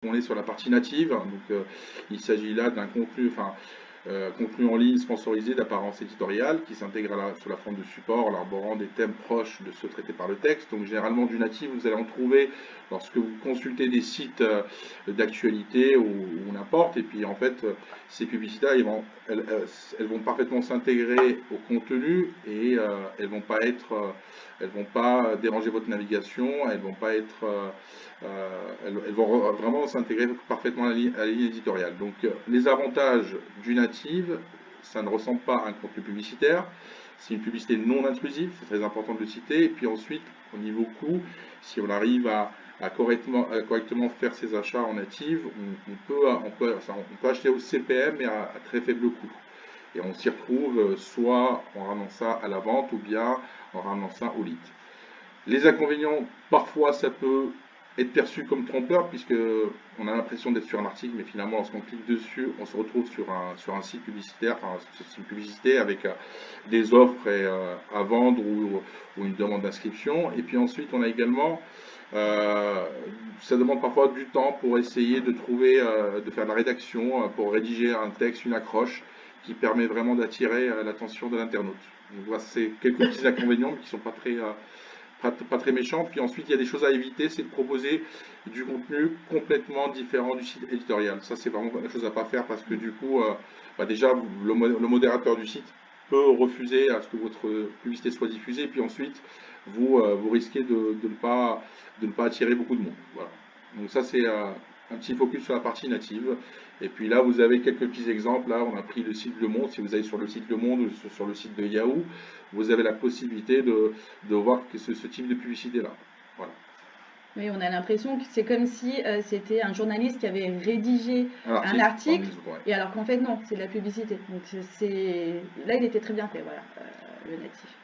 on est sur la partie native. Donc, il s'agit là d'un contenu, contenu en ligne sponsorisé d'apparence éditoriale qui s'intègre sous la forme de support en arborant des thèmes proches de ceux traités par le texte. Donc généralement du natif, vous allez en trouver lorsque vous consultez des sites d'actualité ou n'importe. Et puis en fait, ces publicités, elles vont parfaitement s'intégrer au contenu et elles vont pas déranger votre navigation, elles vont pas être elles vont vraiment s'intégrer parfaitement à la ligne éditoriale. Donc les avantages du native, ça ne ressemble pas à un contenu publicitaire, c'est une publicité non intrusive, c'est très important de le citer. Et puis ensuite, au niveau coût, si on arrive à correctement faire ses achats en native, on peut acheter au CPM mais à très faible coût. Et on s'y retrouve soit en ramenant ça à la vente ou bien en ramenant ça au lead. Les inconvénients, parfois ça peut être perçu comme trompeur puisque on a l'impression d'être sur un article, mais finalement lorsqu'on clique dessus, on se retrouve sur un site publicitaire, c'est une publicité avec des offres à vendre ou une demande d'inscription. Et puis ensuite, on a également, ça demande parfois du temps pour essayer de trouver, de faire de la rédaction, pour rédiger un texte, une accroche qui permet vraiment d'attirer l'attention de l'internaute. Donc voilà, c'est quelques petits inconvénients mais qui ne sont pas très méchants. Puis ensuite, il y a des choses à éviter, c'est de proposer du contenu complètement différent du site éditorial. Ça, c'est vraiment la chose à ne pas faire parce que du coup, déjà, le modérateur du site peut refuser à ce que votre publicité soit diffusée. Et puis ensuite, vous risquez de ne pas attirer beaucoup de monde. Voilà. Donc ça, c'est un petit focus sur la partie native. Et puis là, vous avez quelques petits exemples. Là, on a pris le site Le Monde. Si vous allez sur le site Le Monde ou sur le site de Yahoo, vous avez la possibilité de voir que ce type de publicité-là. Voilà. Oui, on a l'impression que c'est comme si c'était un journaliste qui avait rédigé un article, et alors qu'en fait non, c'est de la publicité. Donc là, il était très bien fait, voilà, le natif.